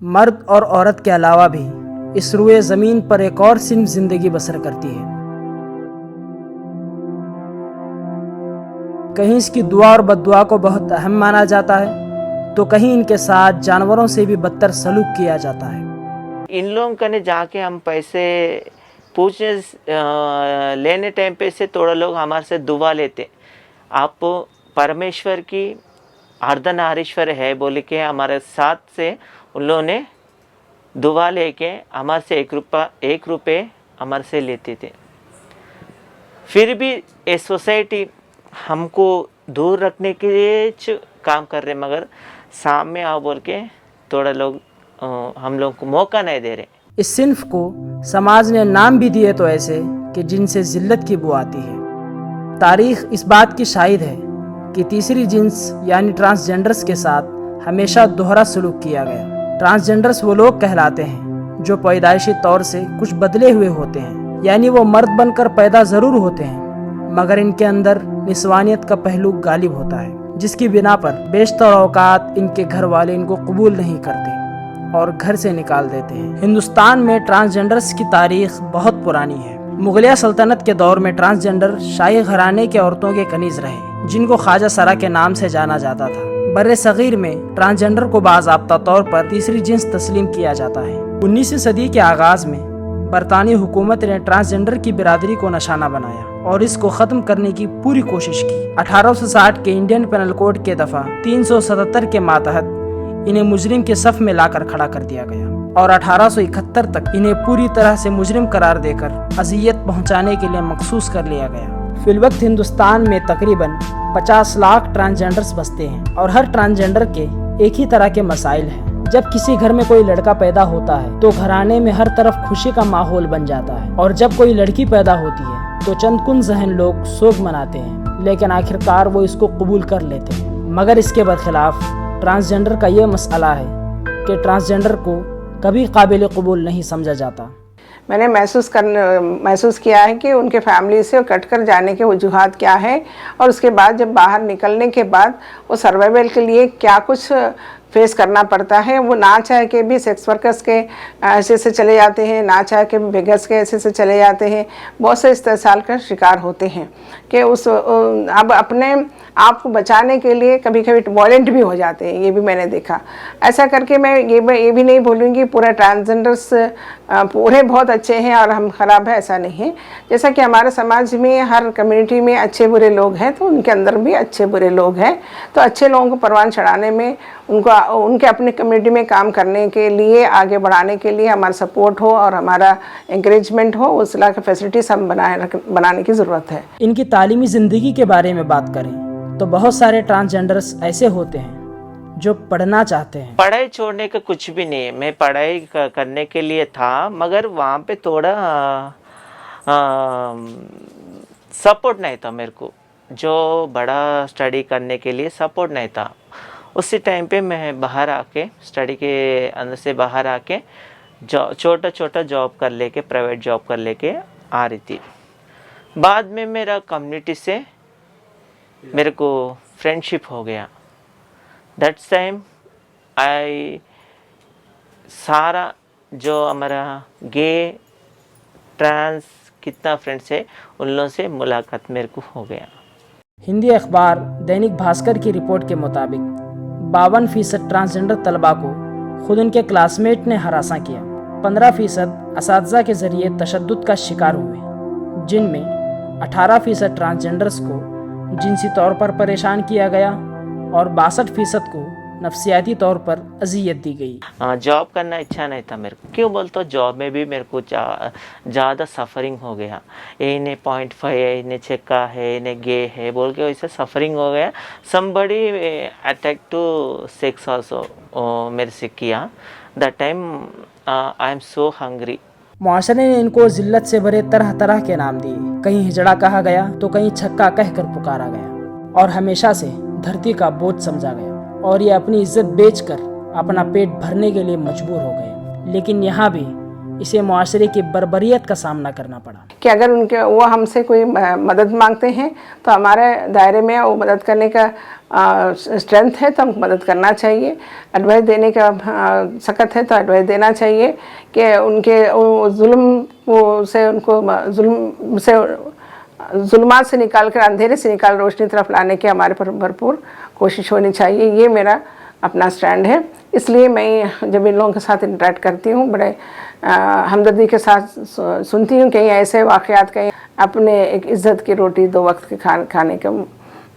مرد اور عورت کے علاوہ بھی اس روئے زمین پر ایک اور صنف زندگی بسر کرتی ہے. کہیں اس کی دعا اور بد دعا کو بہت اہم مانا جاتا ہے تو کہیں ان کے ساتھ جانوروں سے بھی بدتر سلوک کیا جاتا ہے. ان لوگوں کا جا کے ہم پیسے پوچھنے لینے ٹائم پہ سے تھوڑا لوگ ہمارے سے دعا لیتے. آپ پرمیشور کی اردھناریشور ہے بولے کہ ہمارے ساتھ سے ان لوگوں نے دعا لے کے ہمارے سے 1 روپے ہمارے سے لیتے تھے. پھر بھی یہ سوسائٹی ہم کو دور رکھنے کے لیے کام کر رہے مگر سامنے آؤ بول کے تھوڑا لوگ ہم لوگ کو موقع نہیں دے رہے. اس صنف کو سماج نے نام بھی دیے تو ایسے کہ جن سے ذلت کی بو آتی ہے. تاریخ اس بات کی شاہد ہے کہ تیسری جنس یعنی ٹرانسجینڈرز کے ساتھ ہمیشہ دوہرا سلوک کیا گیا. ٹرانسجینڈرز وہ لوگ کہلاتے ہیں جو پیدائشی طور سے کچھ بدلے ہوئے ہوتے ہیں، یعنی وہ مرد بن کر پیدا ضرور ہوتے ہیں مگر ان کے اندر نسوانیت کا پہلو غالب ہوتا ہے، جس کی بنا پر بیشتر اوقات ان کے گھر والے ان کو قبول نہیں کرتے اور گھر سے نکال دیتے ہیں. ہندوستان میں ٹرانسجینڈرز کی تاریخ بہت پرانی ہے. مغلیہ سلطنت کے دور میں ٹرانسجینڈر شاہی گھرانے کے عورتوں کے کنیز رہے جن کو خواجہ سرا کے نام سے جانا جاتا تھا. بر صغیر میں ٹرانسجینڈر کو باضابطہ طور پر تیسری جنس تسلیم کیا جاتا ہے. 19ویں صدی کے آغاز میں برطانوی حکومت نے ٹرانسجینڈر کی برادری کو نشانہ بنایا اور اس کو ختم کرنے کی پوری کوشش کی. 1860 کے انڈین پینل کوڈ کے دفعہ 377 کے ماتحت انہیں مجرم کے صف میں لا کر کھڑا کر دیا گیا اور 1871 تک انہیں پوری طرح سے مجرم قرار دے کر اذیت پہنچانے کے لیے مخصوص کر لیا گیا. فی الوقت ہندوستان میں تقریباً 50 لاکھ ٹرانسجینڈرز بستے ہیں اور ہر ٹرانسجینڈر کے ایک ہی طرح کے مسائل ہیں. جب کسی گھر میں کوئی لڑکا پیدا ہوتا ہے تو گھرانے میں ہر طرف خوشی کا ماحول بن جاتا ہے اور جب کوئی لڑکی پیدا ہوتی ہے تو چند کن ذہن لوگ سوگ مناتے ہیں لیکن آخرکار وہ اس کو قبول کر لیتے ہیں. مگر اس کے برخلاف ٹرانسجینڈر کا یہ مسئلہ ہے کہ ٹرانسجینڈر کو کبھی قابل قبول نہیں سمجھا جاتا. میں نے محسوس کیا ہے کہ ان کے فیملی سے کٹ کر جانے کے وجوہات کیا ہے اور اس کے بعد جب باہر نکلنے کے بعد وہ سروائیول کے لیے کیا کچھ فیس کرنا پڑتا ہے. وہ نہ چاہ کے بھی سیکس ورکرز کے ایسے سے چلے جاتے ہیں، نہ چاہ کے بیگرز کے ایسے سے چلے جاتے ہیں. بہت سے استحصال کا شکار ہوتے ہیں کہ اب اپنے آپ کو بچانے کے لیے کبھی کبھی وائلنٹ بھی ہو جاتے ہیں. یہ بھی میں نے دیکھا. ایسا کر کے میں یہ بھی نہیں بولوں گی پورے ٹرانسجینڈرس پورے بہت اچھے ہیں اور ہم خراب ہیں، ایسا نہیں ہے. جیسا کہ ہمارے سماج میں ہر کمیونٹی میں اچھے برے لوگ ہیں تو ان کے اندر بھی اچھے برے لوگ ہیں. تو اچھے لوگوں کو پروان چڑھانے میں ان کے اپنے کمیونٹی میں کام کرنے کے لیے آگے بڑھانے کے لیے ہمارا سپورٹ ہو اور ہمارا انکریجمنٹ ہو، اس طرح کی فیسلٹیز ہم بنانے کی ضرورت ہے. ان کی تعلیمی زندگی کے بارے میں بات کریں تو بہت سارے ٹرانسجینڈرز ایسے ہوتے ہیں جو پڑھنا چاہتے ہیں. پڑھائی چھوڑنے کا کچھ بھی نہیں ہے. میں پڑھائی کرنے کے لیے تھا مگر وہاں پہ تھوڑا سپورٹ نہیں تھا میرے کو. جو بڑا اسٹڈی کرنے کے لیے سپورٹ نہیں تھا. اسی ٹائم پہ میں باہر آ کے اسٹڈی کے اندر سے باہر آ کے چھوٹا جاب کر لے کے پرائیویٹ جاب کر لے کے آ رہی تھی. بعد میں میرا کمیونٹی سے میرے کو فرینڈشپ ہو گیا. دیٹس ٹائم سارا جو ہمارا گے ٹرانس کتنا فرینڈس ہے ان لوگوں سے ملاقات میرے کو ہو گیا. ہندی اخبار دینک بھاسکر کی رپورٹ کے مطابق 52% ٹرانسجینڈر طلباء کو خود ان کے کلاس میٹ نے ہراساں کیا. 15% اساتذہ کے ذریعے تشدد کا شکار ہوئے جن میں 18% ٹرانسجینڈرز کو جنسی طور پر پریشان کیا گیا اور 62% کو نفسیاتی طور پر اذیت دی گئی. جاب کرنا اچھا نہیں تھا میرے کو. کیوں بولتا جاب میں بھی میرے کو زیادہ سفرنگ ہو گیا. انہیں 0.5 ہے، انہیں چکا ہے، انہیں گے ہے بول کے ویسے سفرنگ ہو گیا. somebody attack to sex also میرے سے کیا. that time I am so hungry. معاشرے نے ان کو ذلت سے بھرے طرح طرح کے نام دیے. کہیں ہجڑا کہا گیا تو کہیں چھکا کہہ کر پکارا گیا اور ہمیشہ سے دھرتی کا بوجھ سمجھا گیا اور یہ اپنی عزت بیچ کر اپنا پیٹ بھرنے کے لیے مجبور ہو گئے. لیکن یہاں بھی اسے معاشرے کی بربریت کا سامنا کرنا پڑا کہ اگر وہ ہم سے کوئی مدد مانگتے ہیں تو ہمارے دائرے میں وہ مدد کرنے کا स्ट्रेंथ है तो हमको मदद करना चाहिए, एडवाइस देने का सख्त है तो एडवाइस देना चाहिए कि उनके जुल्म से उनको जुल्मात से निकाल कर अंधेरे से निकाल रोशनी तरफ लाने की हमारे पर भरपूर कोशिश होनी चाहिए। ये मेरा अपना स्टैंड है। इसलिए मैं जब इन लोगों के साथ इंटरेक्ट करती हूँ बड़े हमदर्दी के साथ सुनती हूँ। कहीं ऐसे वाक़यात कहीं अपने एक इज़्ज़त की रोटी 2 वक्त के खाने का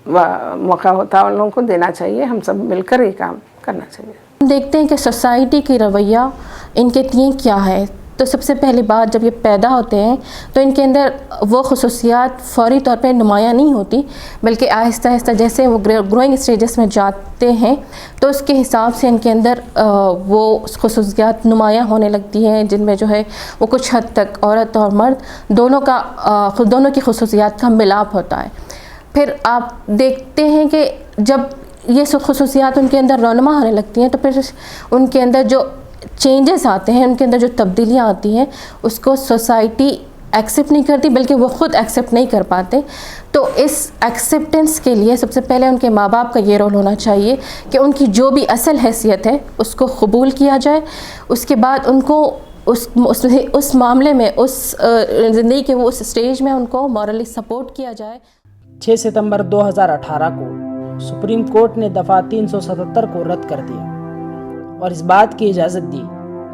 मौका होता है, उन लोगों को देना चाहिए। हम सब मिलकर ये काम करना चाहिए। देखते हैं कि सोसाइटी की रवैया इनके लिए क्या है। तो सबसे पहली बात, जब ये पैदा होते हैं तो इनके अंदर वो खसूसियात फौरी तौर पे नुमायाँ नहीं होती, बल्कि आहिस्ता आहिस्ता जैसे वो ग्रोइंग स्टेजेस में जाते हैं तो उसके हिसाब से इनके अंदर वो खसूसियात नुमायाँ होने लगती हैं, जिनमें जो है वो कुछ हद तक औरत और मर्द दोनों की खसूसियात का मिलाप होता है। फिर आप देखते हैं कि जब ये खसूसियात उनके अंदर रौनमा होने लगती हैं तो फिर उनके अंदर जो चेंजेस आते हैं, उनके अंदर जो तब्दीलियाँ आती हैं, उसको सोसाइटी एक्सेप्ट नहीं करती, बल्कि वो ख़ुद एक्सेप्ट नहीं कर पाते। तो इस एक्सेप्टेंस के लिए सबसे पहले उनके माँ बाप का ये रोल होना चाहिए कि उनकी जो भी असल हैसियत है उसको कबूल किया जाए। उसके बाद उनको उस मामले में, उस ज़िंदगी के वो उस स्टेज में उनको मॉरली सपोर्ट किया जाए। 6 सितंबर 2018 को सुप्रीम कोर्ट ने दफ़ा 377 को रद्द कर दिया और इस बात की इजाज़त दी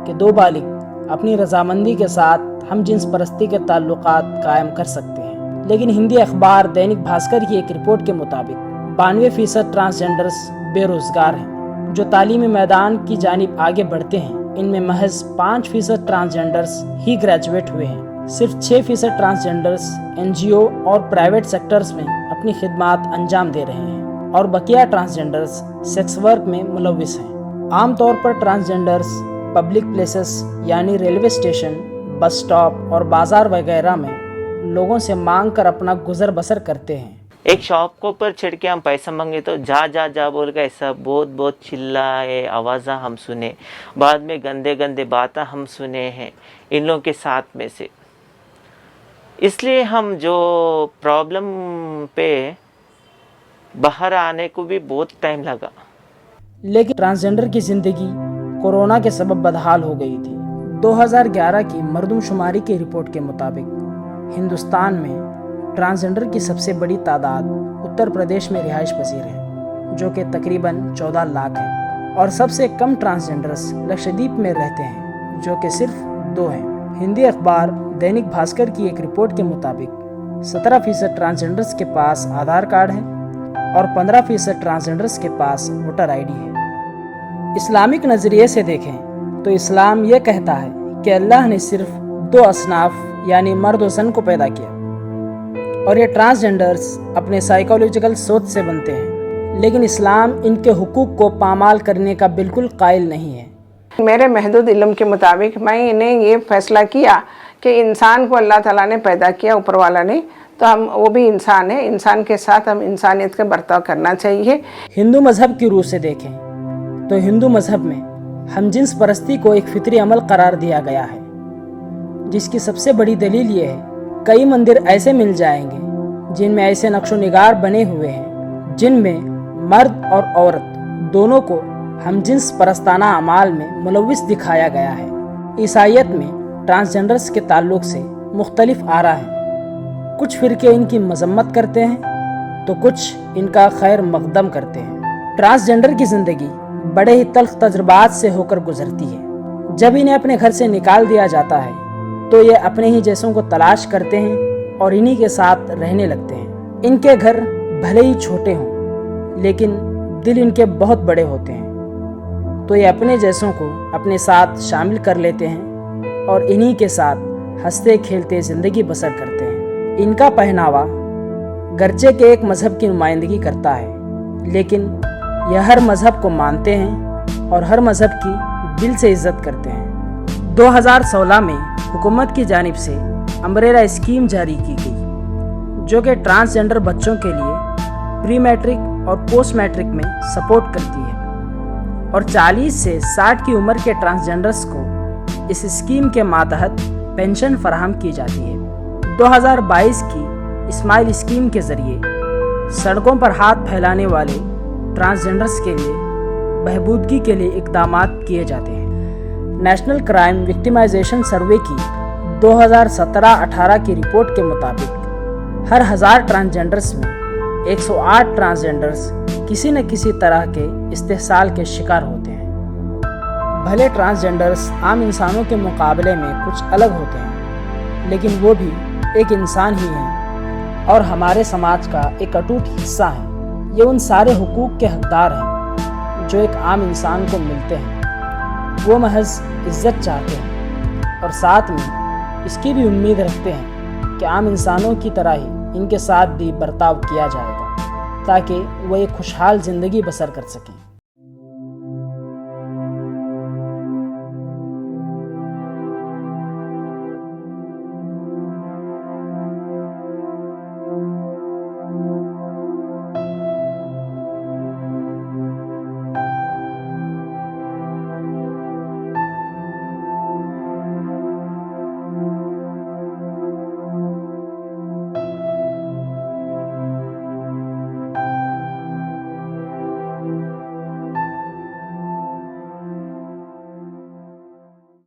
कि 2 बालिग अपनी रजामंदी के साथ हम जिन्स परस्ती के ताल्लुकात कायम कर सकते हैं। लेकिन हिंदी अखबार दैनिक भास्कर की एक रिपोर्ट के मुताबिक 92% ट्रांसजेंडर्स बेरोज़गार हैं जो तालीमी मैदान की जानिब आगे बढ़ते हैं। इनमें महज 5% ट्रांसजेंडर्स ही ग्रेजुएट हुए हैं। सिर्फ 6% ट्रांसजेंडर्स NGO और प्राइवेट सेक्टर्स में अपनी खिदमात अंजाम दे रहे हैं और बकिया ट्रांसजेंडर्स सेक्स वर्क में मुलविस हैं। आमतौर पर ट्रांसजेंडर्स पब्लिक प्लेसेस यानी रेलवे स्टेशन, बस स्टॉप और बाजार वगैरह में लोगों से मांग कर अपना गुजर बसर करते हैं। एक शॉप को ऊपर छिड़ के हम पैसा मांगे तो जा बोल के ऐसा बहुत चिल्लाए आवाज़ हम सुने। बाद में गंदे बातें हम सुने हैं इन लोगों के साथ में से। इसलिए हम जो प्रॉब्लम पे बाहर आने को भी बहुत टाइम लगा। लेकिन ट्रांसजेंडर की ज़िंदगी कोरोना के सबब बदहाल हो गई थी। 2011 की मरदमशुमारी की रिपोर्ट के मुताबिक हिंदुस्तान में ट्रांसजेंडर की सबसे बड़ी तादाद उत्तर प्रदेश में रिहाइश पजीर है, जो कि तकरीबन 14 लाख है, और सबसे कम ट्रांसजेंडर्स लक्षद्वीप में रहते हैं, जो कि सिर्फ 2 हैं। हिंदी अखबार दैनिक भास्कर की एक रिपोर्ट के मुताबिक 17% ट्रांसजेंडर्स के पास आधार कार्ड है और 15% ट्रांसजेंडर्स के पास वोटर ID है। इस्लामिक नज़रिए से देखें तो इस्लाम ये कहता है कि अल्लाह ने सिर्फ 2 असनाफ यानी मर्द और ज़न को पैदा किया और ये ट्रांसजेंडर्स अपने साइकोलॉजिकल सोच से बनते हैं, लेकिन इस्लाम इनके हुकूक को पामाल करने का बिल्कुल कायल नहीं है। मेरे महदूद इल्म के मुताबिक मैंने ये फैसला किया कि इंसान को अल्लाह ताला ने पैदा किया, ऊपर वाला ने, तो हम वो भी इंसान है, इंसान के साथ हम इंसानियत का बर्ताव करना चाहिए। हिंदू मज़हब की रूह से देखें तो हिंदू मज़हब में हम जिन्स परस्ती को एक फितरी अमल करार दिया गया है, जिसकी सबसे बड़ी दलील ये है कई मंदिर ऐसे मिल जाएंगे जिनमें ऐसे नक्शो निगार बने हुए हैं जिनमें मर्द और औरत दोनों को हम जिन्स परस्ताना अमाल में मुलविस दिखाया गया है। ईसाइयत में ट्रांसजेंडर्स के ताल्लुक से मुख्तलिफ आरा हैं। कुछ फिरके इनकी मजम्मत करते हैं तो कुछ इनका खैर मकदम करते हैं। ट्रांसजेंडर की ज़िंदगी बड़े ही तल्ख तजुर्बात से होकर गुजरती है। जब इन्हें अपने घर से निकाल दिया जाता है तो ये अपने ही जैसों को तलाश करते हैं और इन्हीं के साथ रहने लगते हैं। इनके घर भले ही छोटे हों लेकिन दिल इनके बहुत बड़े होते हैं, तो ये अपने जैसों को अपने साथ शामिल कर लेते हैं और इन्हीं के साथ हंसते खेलते ज़िंदगी बसर करते हैं। इनका पहनावा गर्चे के एक मज़हब की नुमाइंदगी करता है, लेकिन यह हर मज़हब को मानते हैं और हर मज़हब की दिल से इज़्ज़त करते हैं। 2016 में हुकूमत की जानिब से अम्ब्रेला स्कीम जारी की गई, जो कि ट्रांसजेंडर बच्चों के लिए प्री मैट्रिक और पोस्ट मैट्रिक में सपोर्ट करती है और 40 से 60 की उम्र के ट्रांसजेंडर्स को इस स्कीम के मातहत पेंशन फराहम की जाती है। 2022 की स्माइल स्कीम के ज़रिए सड़कों पर हाथ फैलाने वाले ट्रांसजेंडर्स के लिए बहबूदगी के लिए इकदामात किए जाते हैं। नेशनल क्राइम विक्टिमाइजेशन सर्वे की 2017-18 की रिपोर्ट के मुताबिक हर 1000 ट्रांसजेंडर्स में 108 ट्रांसजेंडर्स किसी न किसी तरह के इस्तेहसाल के शिकार होते हैं। भले ट्रांसजेंडर्स आम इंसानों के मुकाबले में कुछ अलग होते हैं, लेकिन वो भी एक इंसान ही हैं और हमारे समाज का एक अटूट हिस्सा हैं। ये उन सारे हुकूक के हकदार हैं जो एक आम इंसान को मिलते हैं। वो महज इज्जत चाहते हैं और साथ में इसकी भी उम्मीद रखते हैं कि आम इंसानों की तरह ही इनके साथ भी बर्ताव किया जाएगा ताकि वो एक खुशहाल ज़िंदगी बसर कर सकें।